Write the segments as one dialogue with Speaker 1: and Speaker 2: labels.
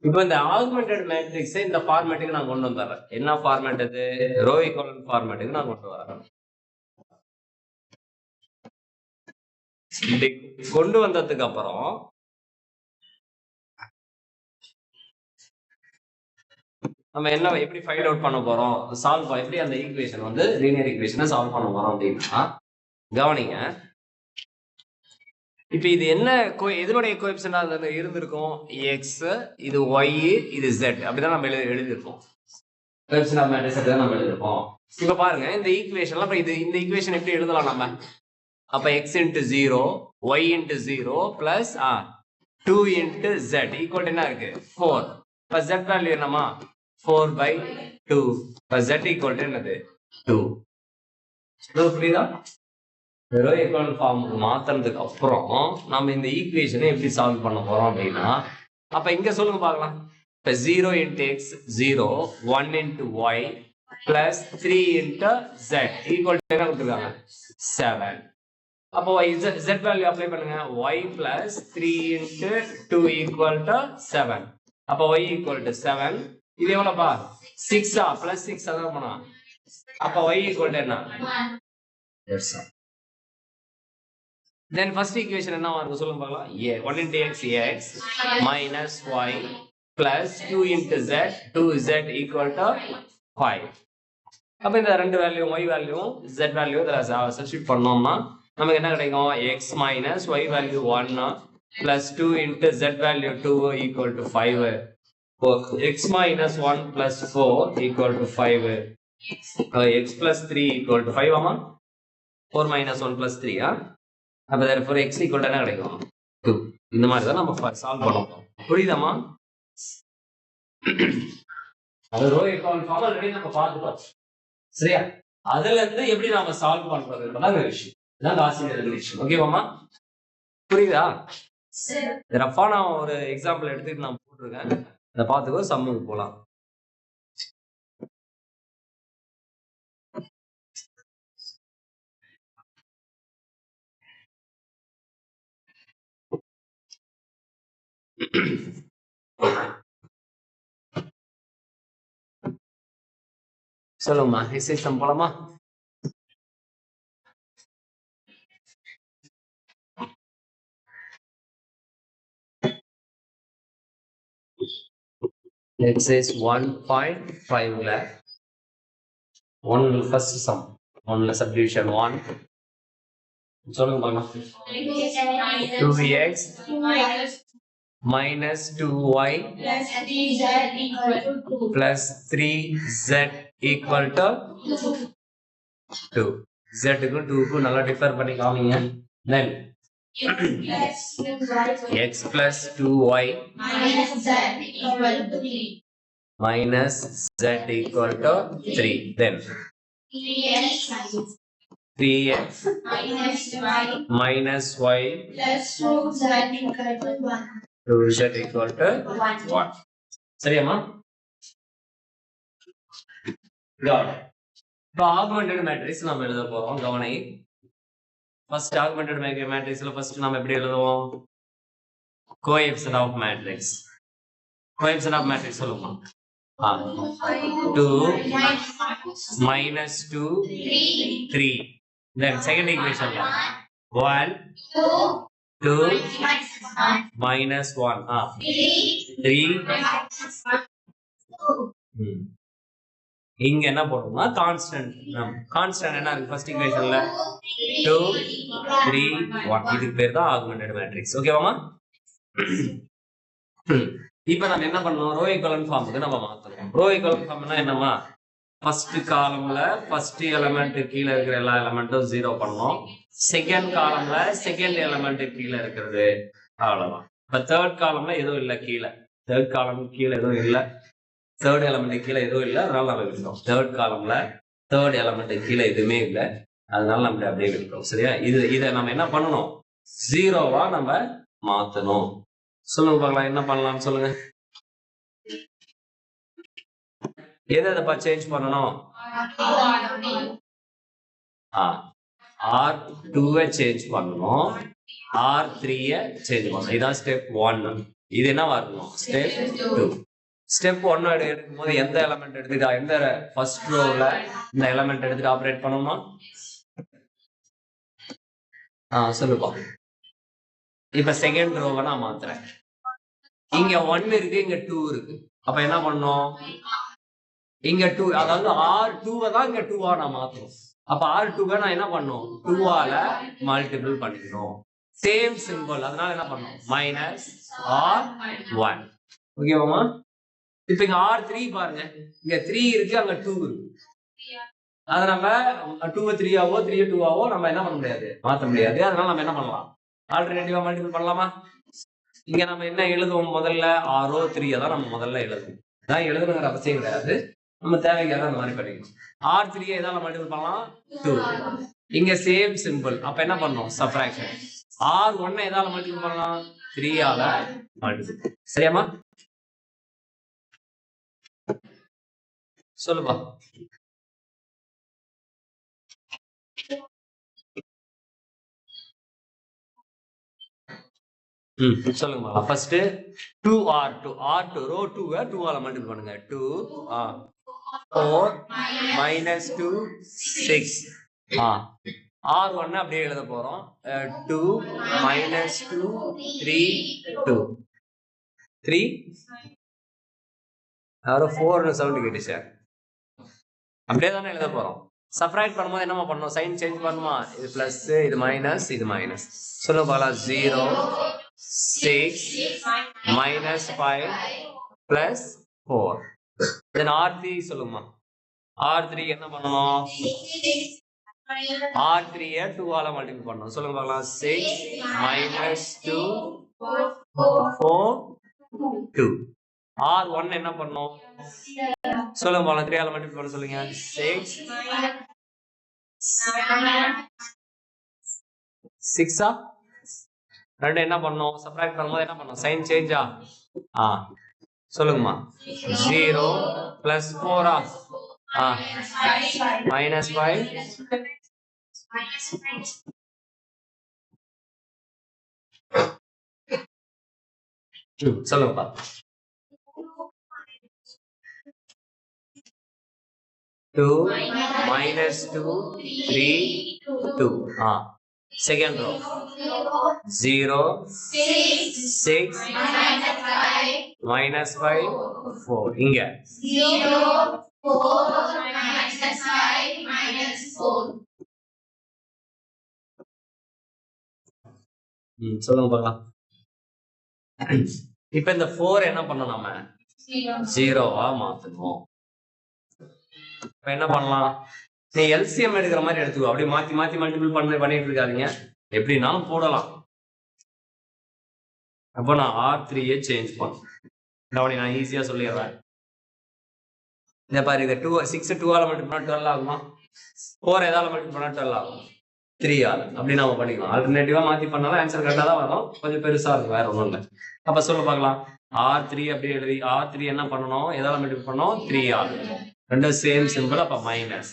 Speaker 1: இப்போ இந்த augmented matrix இந்த ஃபார்மேட்டுக்கு நான் கொண்டு வந்துடுறேன். என்ன ஃபார்மேட் இது? ரோ ஈக்குவலன்ட் ஃபார்மேட்டுக்கு நான் கொண்டு வரேன். கொண்டு வந்ததுக்கு அப்புறம் நம்ம என்ன எப்படி ஃபைண்ட் அவுட் பண்ண போறோம், சால்வ் எப்படி அந்த ஈக்குவேஷன் வந்து லீனியர் ஈக்குவேஷனை சால்வ் பண்ண போறோம் அப்படின்னா கவனிங்க. இப்ப இது என்ன எதனுடைய கோஎஃபிஷியன்டா இருந்திருக்கும்? எக்ஸ், இது ஒய், இது ஜெட், அப்படிதான் நம்ம எழுதிருக்கோம். கோஎஃபிஷியன்ட் ஆஃப் மேட்ரிக்ஸ் அப்படிதான் நம்ம எழுதிருக்கோம். இப்ப பாருங்க இந்த ஈக்குவேஷன்ல அப்ப இந்த ஈக்குவேஷன் எப்படி எழுதலாம் நம்ம? அப்ப x into 0, y into 0 plus 2 into z equal என்ன இருக்கு? 4. இப்ப z வேல்யூ என்னமா? 4/2. இப்ப z equal என்னது? 2. புரியுதா? ரோ ஈக்குவலன்ட் ஃபார்முக்கு மாத்துறதுக்கு அப்புறம் நம்ம இந்த ஈக்குவேஷனை எப்படி சால்வ் பண்ண போறோம் அப்படின்னா, அப்ப இங்க சொல்லுங்க பார்க்கலாம். இப்ப 0 into x 0, 1 into y plus 3 into z equal to என்ன கொடுத்துருக்காங்க? 7. அப்போ z வேல்யூ அப்ளை பண்ணுங்க. y plus 3 into 2 equal to 7. அப்போ y equal to 7. இது எவ்வளவுப்பா? 6 plus 6 அதான் பண்ணா. அப்போ y equal to என்ன? 1. Then first equation என்ன வரும் சொல்லுங்க பார்க்கலாம். 1 into x x minus y plus 2 into z 2z equal to 5. அப்ப இந்த ரெண்டு value y value z value இதல சப்ஸ்டிட்யூட் பண்ணோம்னா நமக்கு என்ன கிடைக்கும்? x minus y value 1 plus 2 into z value 2 equal to 5. x minus 1 plus 4 equal to 5. x plus 3 equal to 5 ஆமா? 4 minus 1 plus 3 அப்ப therefore x equal to என்ன கிடைக்கும்? 2. இந்த மாதிரி தான் நம்ம சால்வ் பண்ணுவோம். புரியுதாமா? அது ரோ ஈக்குவலன்ட் ஃபார்ம் ஆல்ரெடி நம்ம பார்த்துட்டோம். சரியா? அதுல இருந்து எப்படி நாம சால்வ் பண்றதுன்றத விஷயம். இதான் ஆசிரியர் விஷயம். ஓகேவாமா? புரியுதா? சரி. ரஃபா நான் ஒரு எக்ஸாம்பிள் எடுத்துட்டு நான் போட்டுருக்கேன். அதை பார்த்துக்கோ, சம்முக்கு போலாம். சொல்லுங்கம்மா, எக்ஸசைஸ் போலாமா? Exercise 1.5 1 first sum 1 subdivision 1 சொல்லுங்க பார்க்கலாம். 2x minus 2y plus 3z equal to 2. z க்கு 2 க்கு நல்லா டிஃபர் பண்ணி காமிங்க. then x plus 2y minus z equal to 3. Minus z equal to 3. Then 3x minus y plus 2z equal to 1. 2z equal to 1. சரியாமா? இப்போ augmented matrix நாம எழுத போறோம். கவனி. ஃபர்ஸ்ட் ஆகுமெண்டட் மேட்ரிக்ஸ்ல ஃபர்ஸ்ட் நாம எப்படி எழுதுவோம்? Coefficient of matrix. Coefficient of matrix சொல்லுமா? 2 minus 2 3. Then second equation 1 2 minus 1 3. இங்க என்ன போடுறோம்னா கான்ஸ்டன்ட். கான்ஸ்டன்ட் என்ன இருக்கு ஃபர்ஸ்ட் ஈக்குவேஷன்ல? 2 3 1. இதுக்கு பேர் தான் ஆகுமெண்டட் மேட்ரிக்ஸ். ஓகேவாமா? இப்போ நம்ம என்ன பண்ணோம்? ரோ ஈக்குவலன்ட் ஃபார்முக்கு நம்ம மாத்தணும். ரோ ஈக்குவலன்ட் ஃபார்ம்னா என்னமா? ஃபர்ஸ்ட் காலம்ல ஃபர்ஸ்ட் எலிமெண்ட் கீழே இருக்கிற எல்லா எலிமெண்ட்டும் 0 பண்ணோம். செகண்ட் காலம்ல செகண்ட் எலிமெண்ட் கீழே இருக்கிறது அவ்வளவுதான். இப்ப தேர்ட் காலம்ல எதுவும் இல்லை கீழே. தேர்ட் காலம் கீழே எதுவும் இல்லை. தேர்ட் எலிமெண்ட் கீழே எதுவும் இல்லை, அதனால நம்ம விட்டுட்டோம். தேர்ட் காலம்ல தேர்ட் எலிமெண்ட் கீழே எதுவுமே இல்லை, அதனால நம்ம அப்படியே விட்டுட்டோம். சரியா? இதை நம்ம என்ன பண்ணணும்? 0வா நம்ம மாத்தணும். சொல்லுங்க பார்க்கலாம், என்ன பண்ணலாம்னு சொல்லுங்க. எதை சேஞ்ச் பண்ணணும்? R2 சேஞ்ச் பண்ணணும், R3 சேஞ்ச் பண்ணணும். இதான் ஸ்டெப் 1. இது என்னவா இருக்கணும்? ஸ்டெப் 2. ஸ்டெப் 1 எடுக்கும்போது எந்த எலிமெண்ட் எடுத்துட்டா, எந்த ஃபர்ஸ்ட் ரோல இந்த எலிமெண்ட் எடுத்துட்டு ஆபரேட் பண்ணணுமா? சொல்லுப்பா. இப்ப செகண்ட் ரோவை நான் மாத்துறேன். இங்க 1 இருக்கு, இங்க 2 இருக்கு. அப்ப என்ன பண்ணணும்? இங்க 2, அதாவது R2 தான் இங்க 2 நான் மாத்தணும். அப்ப R2 நான் என்ன பண்ணும்? 2ஆல மல்டிபிள் பண்ணிக்கணும். சேம் சிம்பிள், அதனால என்ன பண்ணும்? Minus R1. ஓகேவாமா? இப்ப இங்க R3 பாருங்க, இங்க 3 இருக்கு, அங்க 2 இருக்கு. அத நம்ம 2 3ஆவோ 3 2ஆவோ நம்ம என்ன பண்ண முடியாது, மாத்த முடியாது. அதனால நம்ம என்ன பண்ணலாம்? ஆல்டர்னேட்டிவா மல்டிபிள் பண்ணலாமா? இங்க நம்ம என்ன எழுதுவோம்? முதல்ல RO3 தான் நம்ம முதல்ல எழுதுவோம். அதான் எழுதணுங்கிற அவசியம் கிடையாது, நம்ம தேவைக்காக அந்த மாதிரி பண்ணிக்கணும். R3 எதால மல்டிபிள் பண்ணலாம்? 2. இங்க சேம் சிம்பிள், அப்ப என்ன பண்ணணும்? சப்ட்ராக்ஷன். R1 எதால மல்டிபிள் பண்ணலாம்? 3ஆல மல்டிபிள். சரியாமா? சொல்லுப்பா. சொல்லுங்க. ஃபர்ஸ்ட் 2R2 ரோ 2 2ஆல மல்டிபிள் பண்ணுங்க. 2 4 -2 6. R1 அப்படியே எழுத போறோம். 2 -2 3 2 3 யாரோ 4 சவுண்ட் கேட்டுச்சு. அப்படியே தானே எழுத போறோம். சப்ட்ராக்ட் பண்ணும்போது என்னமா பண்ணணும்? சைன் சேஞ்ச் பண்ணுமா? இது பிளஸ், இது மைனஸ், இது மைனஸ். சொல்லுங்க பார்க்கலாம். 0 6 -5 plus 4. then R3 சொல்லுமா. R3 என்ன பண்ணணும்? R3 2ஆல மல்டிபிள் பண்ணணும். சொல்லுங்க பார்க்கலாம். 6 -2 4 2. R1 என்ன பண்ணும்? சொல்லுங்க பார்க்கலாம். 3ஆல மல்டிபிள் பண்ண சொல்லுங்க. 6 ரெண்டு என்ன பண்ணும்? சப்ட்ராக்ட் பண்ணும்போது என்ன பண்ணும்? சைன் சேஞ்சா? சொல்லுங்கம்மா. 0 plus 4 minus 5 சொல்லுங்கப்பா. 2 -2 3 2. Second row 0 6 -5 4. இங்க
Speaker 2: 0 4 -5 -4.
Speaker 1: சொல்லுங்க பார்க்கலாம். இப்ப இந்த 4 என்ன பண்ணணும்? நாம 0வா மாத்தணும். இப்ப என்ன பண்ணலாம்? நீ எல்சிஎம் எடுக்கிற மாதிரி எடுத்துக்கோ. அப்படியே மாத்தி மாத்தி மல்டிபிள் பண்ணிட்டு இருக்காதீங்க. எப்படினாலும் போடலாம். அப்போ நான் R3 சேஞ்ச் பண்ணேன். நான் ஈஸியா சொல்லிடுறேன். இந்த பாரு, இதை 6 2ஆல மல்டிபிள் பண்ணா 12 ஆகுமா? 4 எதால மல்டிபிள் பண்ணா 12 ஆகும்? 3ஆல. அப்படி நாம பண்ணிக்கலாம். ஆல்டர்னேட்டிவா மாத்தி பண்ணாலும் ஆன்சர் கரெக்டா தான் வரும். கொஞ்சம் பெருசா இருக்கும், வேற ஒண்ணும் இல்லை. அப்ப சொல்ல பார்க்கலாம். R3 அப்படி எழுதி R3 என்ன பண்ணணும்? எதால மல்டிபிள் பண்ணோம்? 3ஆல. ரெண்டும் சேம் சிம்பிள், அப்ப மைனஸ்.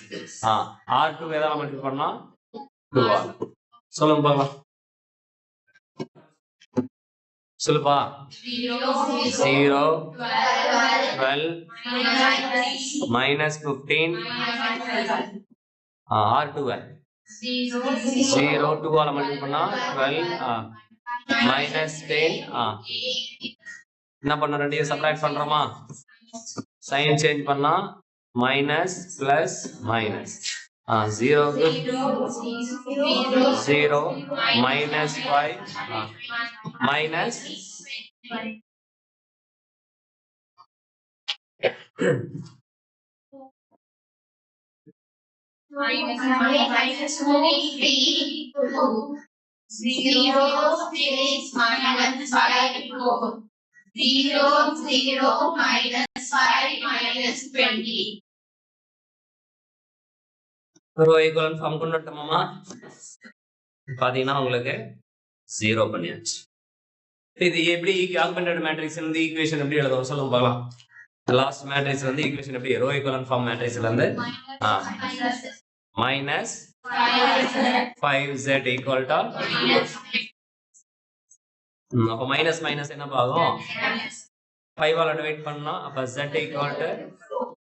Speaker 1: R2 எதால மல்டிபிள் பண்ணா 2ஆல. சொல்லுங்க பார்க்கலாம். சொல்லுப்பா. 0 12 -15 R2 0 2ஆல மல்டிபிள் பண்ணா 12 -10. என்ன பண்ண? ரெண்டையும் சப்ட்ராக்ட் பண்றோமா? சைன் சேஞ்ச் பண்ணா minus plus minus. 0 0 -5 minus row equivalent form கொண்டு வரட்டுமாமா? பாத்தீங்கன்னா உங்களுக்கு 0 பண்ணியாச்சு. இது எப்படி ஆகுமெண்டட் மேட்ரிக்ஸ் இருந்து ஈக்குவேஷன் எப்படி எழுதுவோம்? சொல்லுங்க பார்க்கலாம். லாஸ்ட் மேட்ரிக்ஸ் வந்து ஈக்குவேஷன் எப்படி? ரோ ஈக்குவலன்ட் ஃபார்ம் மேட்ரிக்ஸ்ல இருந்து மைனஸ் 5z ஈக்குவல் டு அப்ப மைனஸ் மைனஸ் என்ன ஆகும் 5 ஆல டிவைட் பண்ணா அப்ப z equal to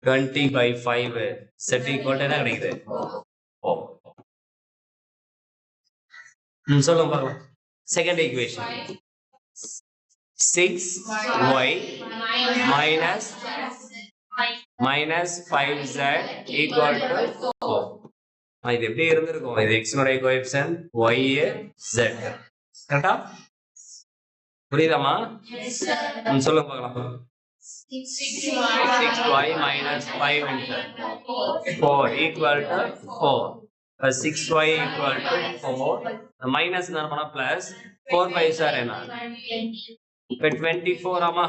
Speaker 1: 20/5 z equal to என்ன கிடைக்குது சொல்லுங்க பார்க்கலாம் second equation 6y minus 5z equal to 4 இது எப்படி இருந்திருக்கும் இது x உடைய கோஎஃபிஷியன்ட் y z கரெக்ட்டா புரியுதாமா சொல்லுங்க பார்க்கலாம் 6y minus 5 into 4 equal to 4 6y equal to 4 minus என்ன பண்ணா plus 4 by sir என்ன இப்ப 24 ஆமா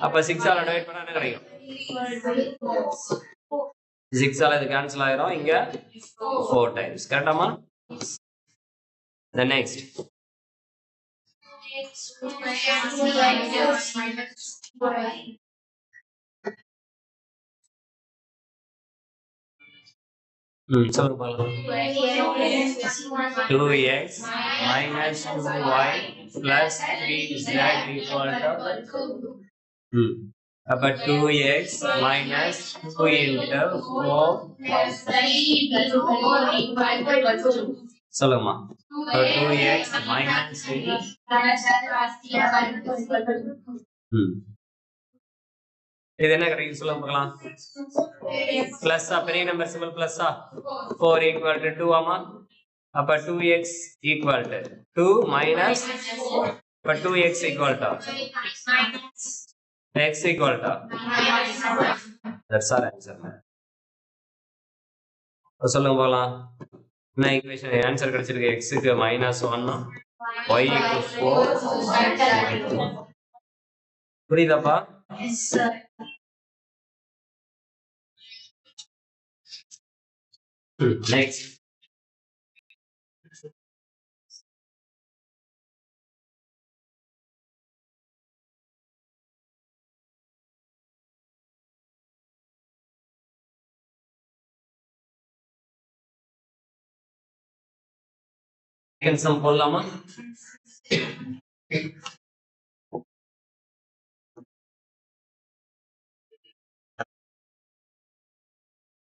Speaker 1: அப்ப 6 ஆல டிவைட் பண்ணா என்ன கிடைக்கும் 6 ஆல இது கேன்சல் ஆயிரும் இங்க 4 times கரெக்ட்டாமா the next 2x minus 2y plus 3z equal to about 2x minus 2 into 4 சொல்லுமா 2x minus 3 இது என்ன கிடைக்கும் சொல்லுங்க பார்க்கலாம் பிளஸ் பெரிய number simple plus 4 equal to 2 ஆமா அப்ப 2x equal to 2 minus அப்ப 2x equal to x equal to that's our answer சொல்லுங்க பார்க்கலாம் என்ன ஈக்குவேஷன் ஆன்சர் கிடைச்சிருக்கு x க்கு -1 y க்கு 4 புரியுதாப்பா
Speaker 2: Yes, sir.
Speaker 1: Next. Second sum போடலாமா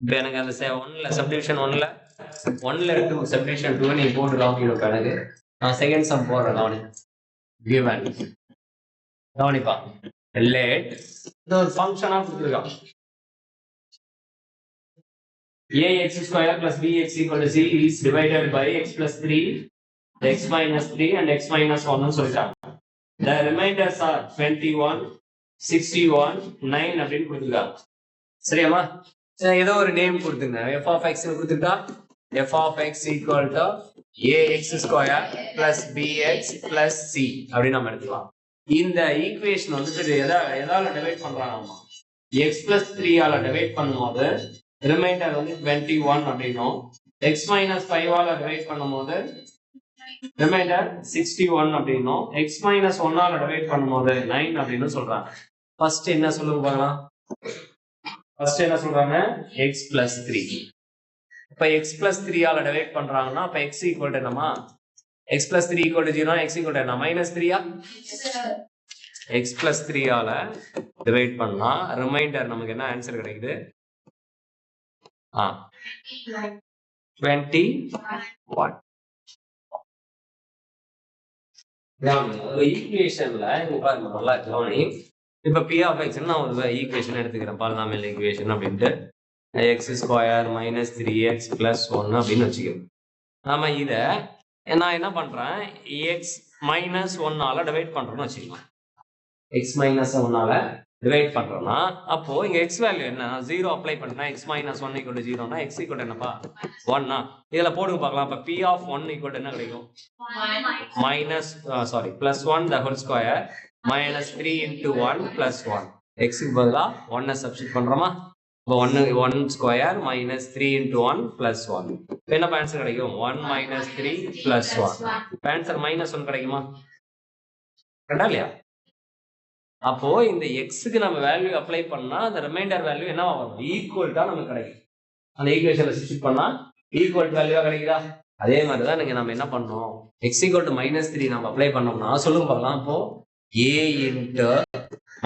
Speaker 1: இப்போ எனக்கு அந்த 1ல சப்டிவிஷன் 1ல 2 சப்டிவிஷன் 2 நீ போட்டு காமிக்கணும் கணக்கு நான் செகண்ட் சம் போடுறேன் given கவனிப்பா let இது ஒரு ஃபங்க்ஷனா கொடுத்துருக்கான் ax square plus bx equal to c is divided by x plus 3 x minus 3 and x minus 1 னு சொல்லிட்டாங்க the remainders are 21 61 9 அப்படினு கொடுத்துருக்காங்க சரியாமா ஏதோ ஒரு நேம் கொடுத்துங்க f of x னு கொடுத்துட்டா f of x equal to ax square plus bx plus c அப்படி நாம எடுத்துக்கலாம் இந்த ஈக்குவேஷன் வந்து எதால டிவைட் பண்றாங்கமா x plus 3 ஆல டிவைட் பண்ணும்போது ரிமைண்டர் வந்து 21 அப்படினும் x minus 5 ஆல டிவைட் பண்ணும்போது ரிமைண்டர் 61 அப்படினும் x minus 1 ஆல டிவைட் பண்ணும்போது 9 அப்படினு சொல்றாங்க ஃபர்ஸ்ட் என்ன சொல்லுங்க பார்க்கலாம் ஃபர்ஸ்ட் என்ன சொல்றாங்க x plus 3 இப்ப x plus 3 ஆல டிவைட் பண்றாங்கன்னா அப்ப x equal to என்னமா x plus 3 equal to 0 x equal to என்ன minus 3 ஆ x plus 3 ஆல டிவைட் பண்ணா ரிமைண்டர் நமக்கு என்ன ஆன்சர் கிடைக்குது 21 ஈக்குவேஷன்ல இங்க பாருங்க நல்லா கவனி இப்ப p of x நான் ஒரு ஈக்குவேஷன் எடுத்துக்கிறேன் பாலினாமியல் ஈக்குவேஷன் அப்படின்ட்டு x square minus 3x plus 1 அப்படின்னு வச்சுக்கிறேன் நாம இத நான் என்ன பண்றேன் x minus 1 ஆல டிவைட் பண்றேன்னு வச்சுக்கலாம் x minus 1 ஆல டிவைட் பண்றோம்னா அப்போ இங்க x வேல்யூ என்ன 0 அப்ளை பண்ணா x minus 1 equal to 0 னா x equal to என்னப்பா 1 இதுல போடுங்க பார்க்கலாம் அப்ப p of 1 equal to என்ன கிடைக்கும் minus plus 1 the whole square minus 3 into 1 plus 1 x க்கு பதிலா 1 சப்ஸ்டிட் பண்றோமா அப்ப 1 ஸ்கொயர் minus 3 into 1 plus 1 என்ன ஆன்சர் கிடைக்கும் 1 minus 3 plus 1 ஆன்சர் minus 1 கிடைக்குமா கரெக்ட்டா இல்லையா அப்போ இந்த x க்கு நம்ம வேல்யூ அப்ளை பண்ணா அந்த ரிமைண்டர் வேல்யூ என்னவா வரும் ஈக்குவல் தான் நமக்கு கிடைக்கும் அந்த ஈக்குவேஷன்ல சப்ஸ்டிட் பண்ணா ஈக்குவல் வேல்யூவா கிடைக்குதா அதே மாதிரி தான் நீங்க நம்ம என்ன பண்ணோம், x ஈக்குவல் டு -3 நம்ம அப்ளை பண்ணோம்னா சொல்லுங்க பார்க்கலாம். அப்போ a into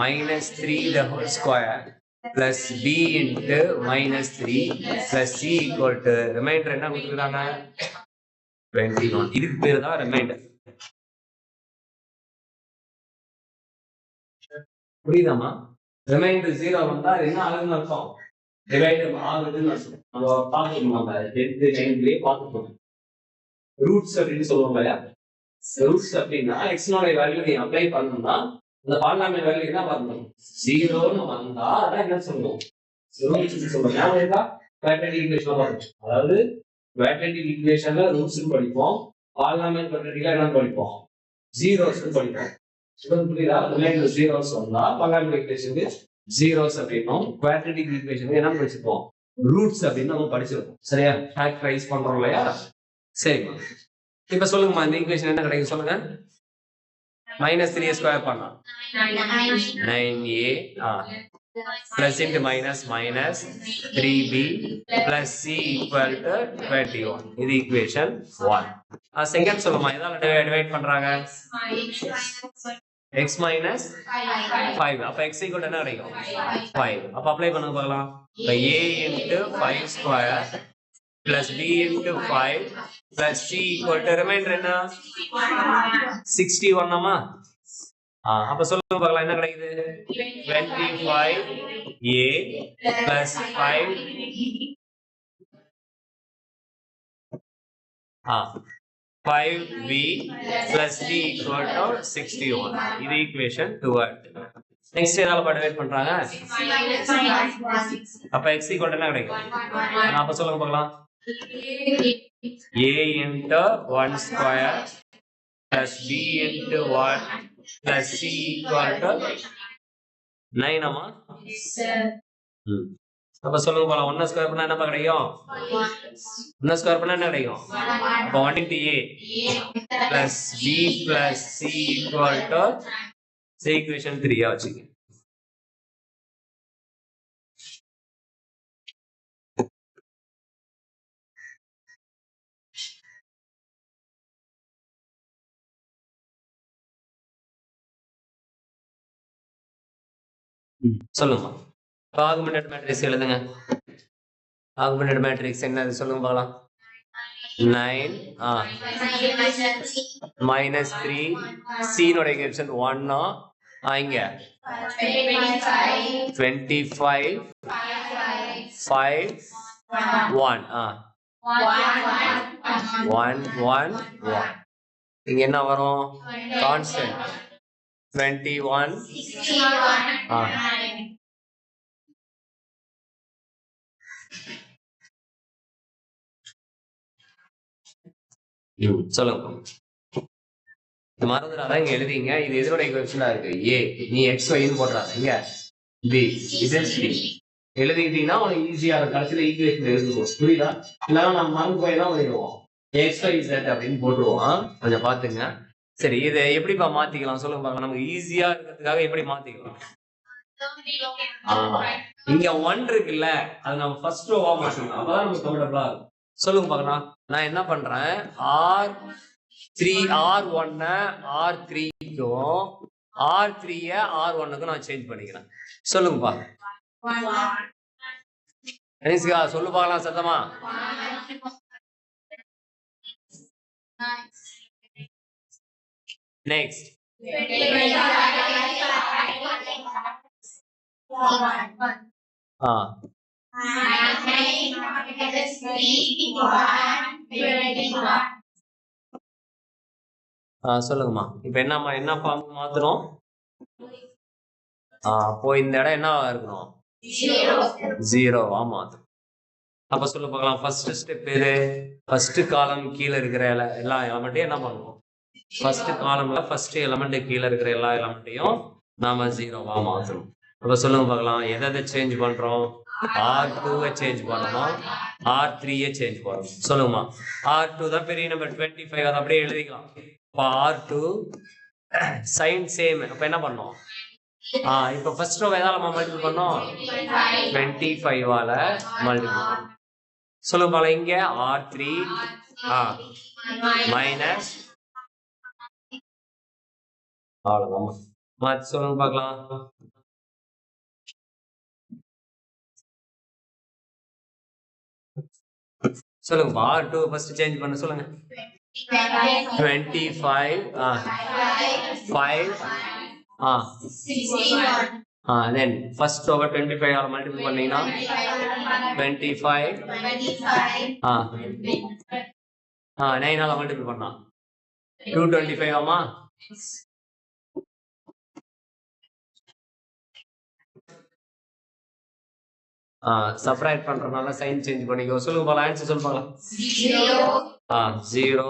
Speaker 1: -3 the whole square plus b into -3 plus c equal to reminder என்ன கொடுத்துருக்காங்க 21. இதுக்கு பேர் தான் ரிமைண்டர். புரியுதாமா? ரிமைண்டர் 0 வந்தா அது என்ன ஆகுதுன்னு அர்த்தம், டிவைடர் ஆகுதுன்னு அர்த்தம். நம்ம பார்த்துக்கணும், நம்ம 10th 9thலயே பார்த்துக்கணும். ரூட்ஸ் அப்படின்னு சொல்லுவாங்க இல்லையா, ரூட்ஸ் அப்படின்னா எக்ஸ்னோட வேல்யூ நீ அப்ளை பண்ணணும்னா அந்த பாலினாமியல் வேல்யூ என்ன பண்ணணும், 0ன்னு வந்தா அதான் என்ன சொல்லணும், ரூட்ஸ் சொல்லுவாங்க. குவாட்ரேட்டிக் ஈக்குவேஷன் பார்க்கணும். அதாவது குவாட்ரேட்டிக் ஈக்குவேஷன்ல ரூட்ஸ் படிப்போம், பாலினாமியல் குவாட்ரேட்டிக்ல என்ன படிப்போம், ஜீரோஸ் படிப்போம். புரியுதா? ரிமைண்டர் ஜீரோஸ் வந்தா பாலினாமியல் ஈக்குவேஷனுக்கு ஜீரோஸ் அப்படின்னும், குவாட்ரேட்டிக் ஈக்குவேஷனுக்கு என்ன படிச்சிருப்போம், ரூட்ஸ் அப்படின்னு நம்ம படிச்சிருப்போம். சரியா? ஃபேக்டரைஸ் பண்றோம் இல்லையா? சரிம்மா. இப்ப சொல்லுங்கம்மா, இந்த ஈக்குவேஷன் என்ன கிடைக்கும் சொல்லுங்க. -3 ஸ்கொயர் பண்ணா 9a plus into minus minus 3b plus c equal to 21. இது ஈக்குவேஷன் 1. செகண்ட் சொல்லுமா, இதால டிவைட் பண்றாங்க x minus 5. அப்ப x ஈக்குவல் டு என்ன கிடைக்கும் 5. அப்ப அப்ளை பண்ணுங்க பார்க்கலாம். இப்ப a into 5 square plus b into 5 plus c equal to remainder என்ன 61 ஆமா. அப்ப சொல்லுங்க பார்க்கலாம் என்ன கிடைக்குது 25a plus 5b plus c equal to 61. இது equation 2. நெக்ஸ்ட் எதால டிவைட் பண்றாங்க, அப்ப x equal to என்ன கிடைக்கும், அப்ப சொல்லுங்க பார்க்கலாம். a into 1 square plus b into 1 plus c equal to 9 ஆமா. அப்ப சொல்லுங்க பார்க்கலாம். 1 ஸ்கொயர் பண்ணா என்ன கிடைக்கும், 1 ஸ்கொயர் பண்ணா என்ன கிடைக்கும், அப்ப 1 into a plus b plus c equal to equation 3 ஆ வச்சுங்க. சொல்லுங்க. ஆகுமெண்டட் மேட்ரிக்ஸ் எழுதுங்க. ஆகுமெண்டட் மேட்ரிக்ஸ் என்னது சொல்லுங்க பார்க்கலாம். 9 -3 c நோட ஈக்குவேஷன் 1 இங்க 25 5 1 1 1 1. இங்க என்ன வரும், கான்ஸ்டன்ட் 21 சொல்லுங்க. இந்த மறந்துடாத இங்க எழுதிங்க. இது எதோட ஈக்குவேஷனா இருக்கு, a. நீ x y ன்னு போடுறாங்க, இங்க b இது c எழுதிட்டீங்கன்னா உனக்கு ஈஸியா இருக்கும். கடைசியில ஈக்குவேஷன் எழுதுவோம். புரியுதா? இல்லைன்னா நம்ம மறந்து போய் தான் பண்ணிடுவோம், x y z அப்படின்னு போட்டுருவோம். கொஞ்சம் பாத்துங்க. சரி, இதை எப்படிப்பா மாத்திக்கலாம் சொல்லுங்க பார்க்கலாம். நமக்கு ஈஸியா இருக்கிறதுக்காக எப்படி மாத்திக்கலாம், இங்க 1 இருக்குல்ல, அது நம்ம ஃபர்ஸ்ட் ரோவா மாத்தணும். அப்பதான் நமக்கு கம்ஃபர்டபிளா இருக்கும். சொல்லுங்க பார்க்கலாம். நான் என்ன பண்றேன், R1 R3க்கும் R3 R1க்கும் நான் சேஞ்ச் பண்ணிக்கிறேன். சொல்லுங்கப்பா. சொல்லு பார்க்கலாம் சத்தமா. நெக்ஸ்ட் சொல்லுங்கம்மா. இப்ப என்னம்மா, என்ன ஃபார்ம் மாத்தணும், அப்போ இந்த இடம் என்ன இருக்கணும், 0வா மாத்தணும். அப்ப சொல்ல பார்க்கலாம். ஃபர்ஸ்ட் ஸ்டெப் எது, ஃபர்ஸ்ட் காலம் கீழே இருக்கிற எல்லா எலமெண்ட்டையும் என்ன பண்ணுவோம், ஃபர்ஸ்ட் காலம்ல ஃபர்ஸ்ட் எலமெண்ட் கீழே இருக்கிற எல்லா எலமெண்ட்டையும் நாம 0வா மாத்தணும். அப்ப சொல்லுங்க பார்க்கலாம். எதை சேஞ்ச் பண்றோம், R2 சேஞ்ச் பண்ணணும், R3 சேஞ்ச் பண்ணணும். சொல்லுங்கம்மா. R2 தான் பெரிய நம்பர் 25, அதை அப்படியே எழுதிக்கலாம். R2 sign same. அப்ப என்ன பண்ணோம், இப்ப ஃபர்ஸ்ட் ரோ எதால மல்டிபிள் பண்ணோம், 25ஆல மல்டிபிள். சொல்லுங்க பாக்கலாம் இங்க R3 மைனஸ் அவ்வளவுதான். மாத்தி சொல்லுங்க பார்க்கலாம். சொல்லுங்க R2 ஃபர்ஸ்ட் சேஞ்ச் பண்ண சொல்லுங்க. 25 5 then first over 25 ஆல மல்டிபிள் பண்ணீங்கன்னா 25 9 ஆல மல்டிபிள் பண்ணா 225 ஆமா. சப்ராக்ட் பண்றதுனால சைன் சேஞ்ச் பண்ணிக்கோ. சொல்லுங்க பாக்கலாம் ஆன்சர் சொல்லுங்க. 0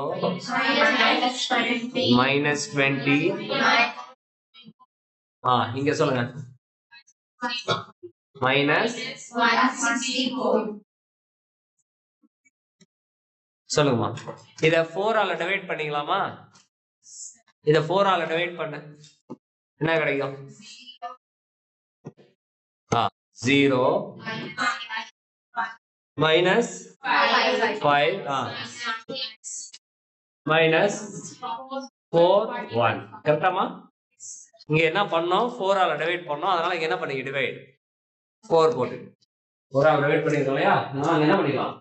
Speaker 1: minus 20 இங்க சொல்லுங்க minus
Speaker 2: 164.
Speaker 1: சொல்லுங்கம்மா. இத 4 ஆல டிவைட் பண்ணிக்கலாமா? இத 4 ஆல டிவைட் பண்ணு என்ன கிடைக்கும்? 0 minus 5 minus 4 1 கரெக்டாமா? இங்க என்ன பண்ணோம் 4 ஆல டிவைட் பண்ணோம். அதனால இங்க என்ன பண்ணீங்க டிவைட் 4 போட்டு 4 ஆல டிவைட் பண்ணிருக்கோம் இல்லையா? நான் என்ன பண்ணிக்கலாம்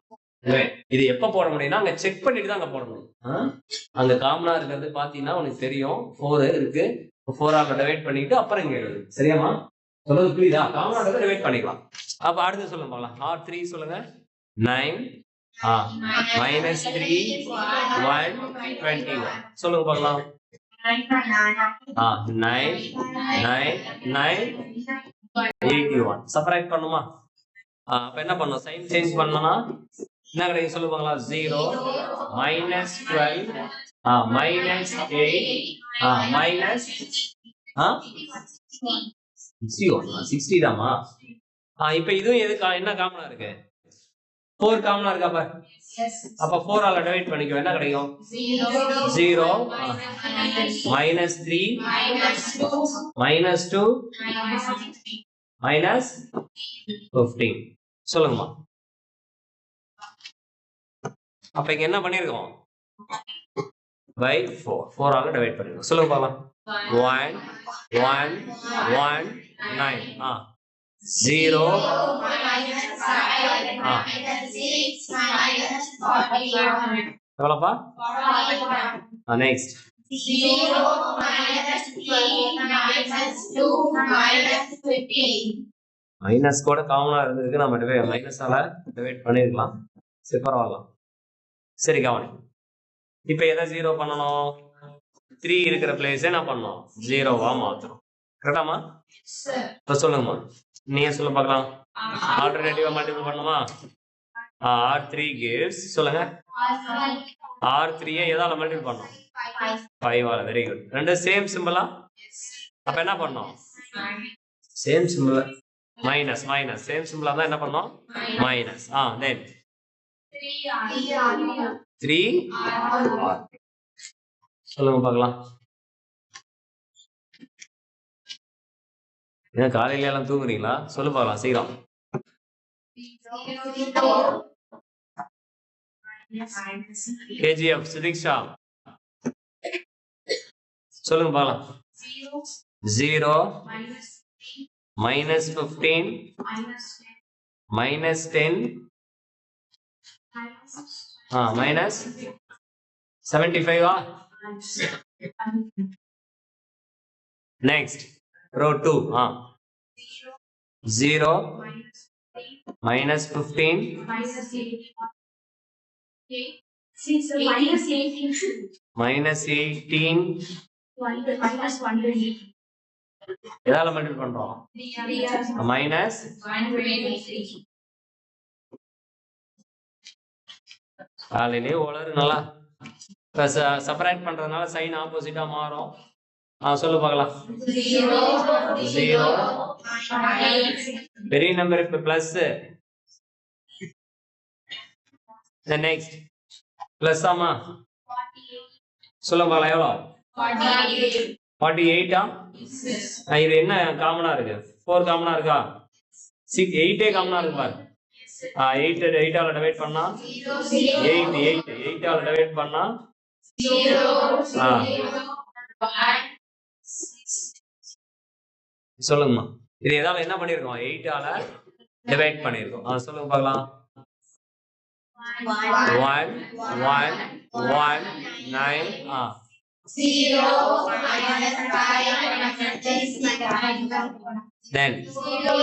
Speaker 1: இது எப்ப போட முடியும்னா அங்க செக் பண்ணிட்டு தான் அங்க போட முடியும். அங்க காமனா இருக்கிறது பாத்தீங்கன்னா உனக்கு தெரியும் 4 இருக்கு. 4 ஆல டிவைட் பண்ணிட்டு அப்புறம் இங்க எழுது. சரியாமா? சொல்றது புரியுதா? காமனா இருக்கிறத டிவைட் பண்ணிக்கலாம். அப்ப அடுத்து சொல்லுங்க பார்க்கலாம். R3 சொல்லுங்க 9 minus 3 121 சொல்லுங்க பார்க்கலாம். 9 9 9 81 சப்ராக்ட் பண்ணுமா? அப்ப என்ன பண்ணும் சைன் சேஞ்ச் பண்ணனா என்ன கிடைக்கும் சொல்லு பார்க்கலாம். 0 minus 12 minus 8 minus 60 தாமா. இப்ப இதுவும் எது என்ன காமனா இருக்கு 4 காமனா இருக்கா பாரு. அப்ப 4 ஆல டிவைட் பண்ணிக்கோ என்ன கிடைக்கும் 0 minus 3 minus 2 minus 15 சொல்லுங்கம்மா. அப்ப இங்க என்ன பண்ணிருக்கோம் by 4 ஆல டிவைட் பண்ணிருக்கோம். சொல்லுங்க பார்க்கலாம். 1 1 1 9 0 எவ்வளோப்பா? Next
Speaker 2: 0 minus 3 minus 2 minus 15.
Speaker 1: Minus கூட காமனா இருந்திருக்கு. நம்ம மைனஸால டிவைட் பண்ணிருக்கலாம். சரி பரவாயில்ல. சரி கவனி. இப்ப எதை 0 பண்ணணும் 3 இருக்கிற பிளேஸ் என்ன பண்ணணும் 0வா மாத்தணும். கரெக்டாமா? இப்ப சொல்லுங்கம்மா. நீங்க சொல்ல பார்க்கலாம். ஆல்டர்னேட்டிவா மல்டிபிள் பண்ணுமா? R3 gives சொல்லுங்க. R3 எதால மல்டிபிள் பண்ணோம் 5 ஆல. Very good. ரெண்டு சேம் சிம்பிளா? அப்ப என்ன பண்ணோம் same simple minus minus same சிம்பிளா தான் என்ன பண்ணோம் மைனஸ். தென் 3 சொல்லுங்க பார்க்கலாம். ஏன் காலையில எல்லாம் தூங்குறீங்களா? சொல்லு பார்க்கலாம் சீக்கிரம். KGF சுதிக்ஷா சொல்லுங்க பார்க்கலாம். 0 minus 15 minus 10 minus 75 next row 2 0 minus 15 minus 18 எதால மல்டிபிள் பண்றோம் மைனஸ் காலையிலே உளறு நல்லா செப்பரேட் பண்றதுனால சைன் ஆப்போசிட்டா மாறும். சொல்லு பார்க்கலாம். 0 பெரிய நம்பர் இப்ப பிளஸ் நெக்ஸ்ட் பிளஸ் ஆமா சொல்ல பார்க்கலாம். எவ்வளோ 48 இது என்ன காமனா இருக்கு 4 காமனா இருக்கா 8 காமனா இருக்கு பாரு 8 8ஆல டிவைட் பண்ணா 8 8ஆல டிவைட் பண்ணா
Speaker 2: 6.
Speaker 1: சொல்லுங்கம்மா. இது எதால என்ன பண்ணிருக்கோம்? 8ஆல டிவைட் பண்ணிருக்கோம். சொல்லுங்க பார்க்கலாம். 1 1 1 9
Speaker 2: 0 minus 5 minus 6.
Speaker 1: then
Speaker 2: 0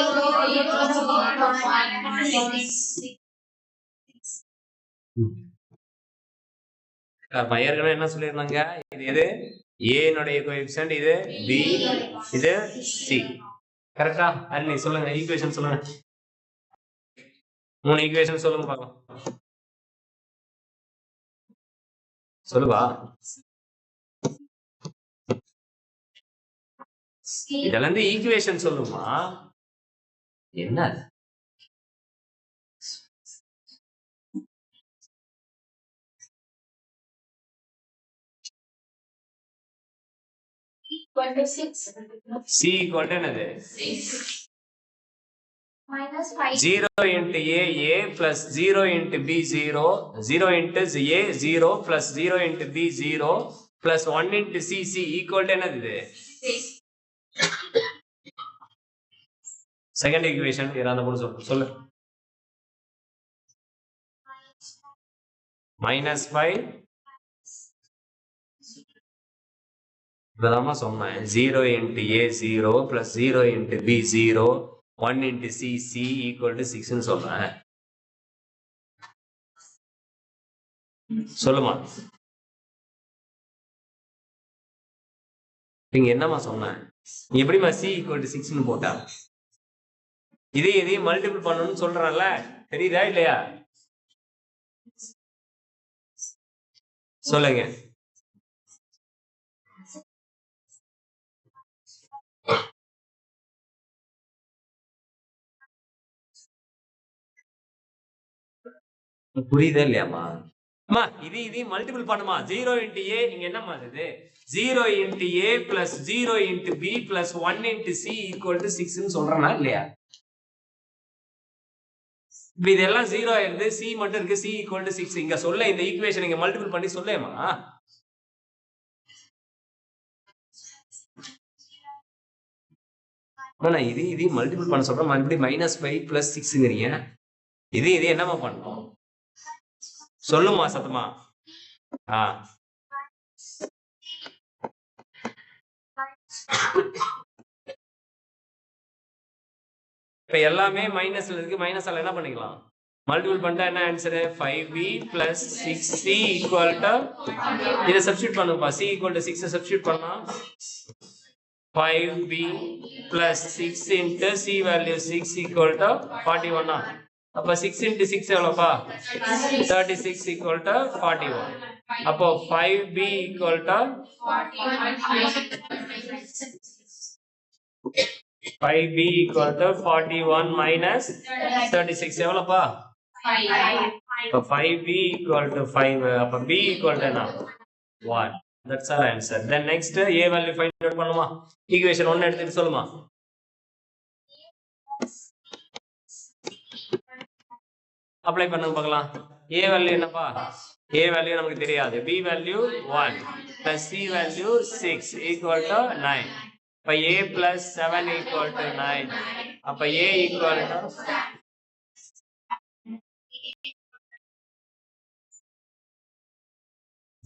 Speaker 1: ஏற்கனவே என்ன சொல்லியிருந்தாங்க? இது எது? A னுடைய கோஎஃபிஷியன்ட், இது B, இது C. கரெக்டா? அருணி சொல்லுங்க, ஈக்குவேஷன் சொல்லுங்க. 3 ஈக்குவேஷன் சொல்லுங்க பார்க்கலாம். சொல்லுவா. இதெல்லாம் இருந்து ஈக்குவேஷன் சொல்லுமா? என்ன
Speaker 2: 26.
Speaker 1: C equal to என்னது?
Speaker 2: 6 minus 5.
Speaker 1: 0 into A plus 0 into B 0, 0 into A 0 plus 0 into B 0 plus 1 into C equal to என்னது இது?
Speaker 2: 6.
Speaker 1: செகண்ட் ஈக்குவேஷன் ஏதாவது போட்டு சொல்லு. -5 இப்பதாம்மா சொன்னேன். 0 into A 0 plus 0 into B 0 1 into C equal to 6 ன்னு சொல்றேன். சொல்லுமா. நீங்க என்னமா சொன்னேன்? எப்படிமா C equal to 6 ன்னு போட்டா? இதையும் மல்டிபிள் பண்ணணும்னு சொல்றேன்ல, தெரியுதா இல்லையா? சொல்லுங்க. புரியுதா இல்லையாமா? அம்மா இதையும் மல்டிபிள் பண்ணுமா? 0 into A இங்க என்னமா இது? 0 into A plus 0 into B plus 1 into C equal to 6 ன்னு சொல்றேனா இல்லையா? இப்ப இதெல்லாம் 0 ஆயிருது, C மட்டும் இருக்கு, C equal to 6. இங்க சொல்ல, இந்த ஈக்குவேஷன் இங்க மல்டிபிள் பண்ணி சொல்லேமா? நான் இதையும் மல்டிபிள் பண்ண சொல்றேன், மறுபடியும் -5 plus 6ங்கிறீங்க. இது என்னமா பண்ணணும்? சொல்லுமா சத்தமா. இப்ப எல்லாமே மைனஸ்ல இருக்கு, மைனஸால என்ன பண்ணிக்கலாம்? மல்டிபிள் பண்ணிட்டா என்ன answer? 5b plus 6c equal to, இதை சப்ஸ்டிட்யூட் பண்ணுப்பா. c equal to 6 சப்ஸ்டிட்யூட் பண்ணா 5b plus 6 into c value 6 equal to 41. அப்ப 6 into 6 எவ்வளவுப்பா? 36 equal to 41. அப்போ 5b equal to 5b equal to 41 minus 36 எவ்வளவுப்பா?
Speaker 2: 5.
Speaker 1: அப்ப 5b equal to 5. அப்ப b equal to என்ன? 1. That's our answer. Then next a value find out பண்ணுமா? equation 1 எடுத்துட்டு சொல்லுமா. Apply பண்ணுங்க பார்க்கலாம். a value என்னப்பா? a value நமக்கு தெரியாது. b value 1 plus c value 6 equal to 9. அப்ப a plus 7 equal to 9. அப்ப a equal to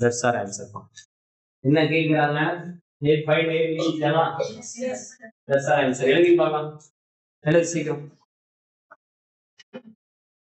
Speaker 1: that's our answer. என்ன கேக்குறாங்க? 8 5 8 தானா? That's our answer. எழுதி பார்க்கலாம். எழுதி சீக்கிரம்.